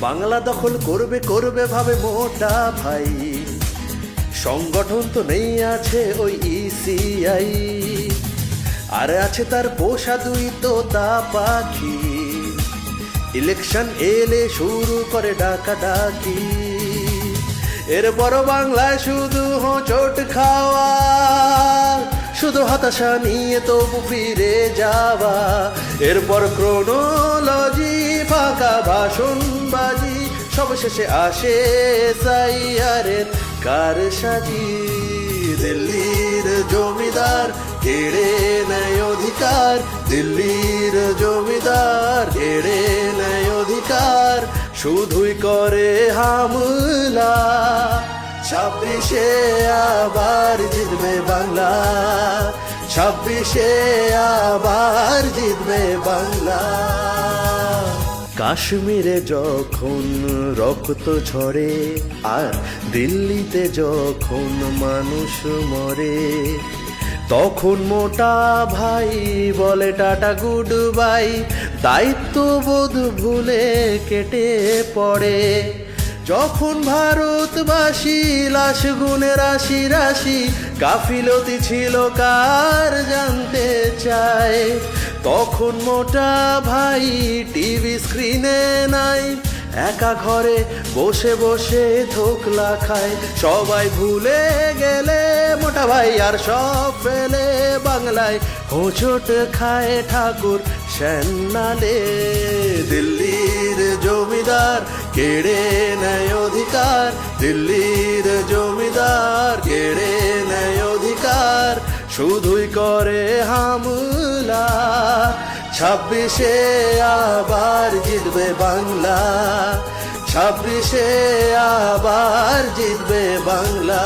বাংলা দখল করবে করবে ভাবে মোটা ভাই, সংগঠন তো নেই, আছে ওই ইসিআই, আর আছে তার পোষা দুই তোতা পাখি, ইলেকশন এলে শুরু করে ডাকাডাকি। এরপর বাংলায় শুধু হোঁচট খাওয়া, শুধু হতাশা নিয়ে তবু ফিরে যাওয়া। এরপর ক্রোনোলজি, ফাঁকা ভাষণবাজি, সবশেষে আসে সাইয়ারের কারসাজি। দিল্লির জমিদার কেড়ে নেয় অধিকার, দিল্লির জমিদার কেড়ে নেয় অধিকার, শুধুই করে হামলা। 26-এ আবার জিতবে বাংলা, 26-এ আবার জিতবে বাংলা। কাশ্মীরে যখন রক্ত ঝরে, আর দিল্লিতে যখন মানুষ মরে, তখন মোটা ভাই বলে টাটা গুড বাই, দায়িত্ববোধ ভুলে কেটে পড়ে। যখন ভারতবাসী লাশ গুনে রাশি রাশি, গাফিলতি ছিল কার জানতে চায়, তখন মোটা ভাই টিভি স্ক্রিনে নাই, একা ঘরে বসে বসে ধোকলা খায়। সবাই ভুলে গেলে মোটা ভাই আর সব ফেলে বাংলায় হোঁচট খায় ঠাকুর সেনালে। দিল্লির জমিদার কেড়ে নেয় অধিকার, দিল্লির জমিদার কেড়ে নেয় অধিকার, শুধুই করে হামলা। 26-এ আবার জিতবে বাংলা, 26-এ আবার জিতবে বাংলা।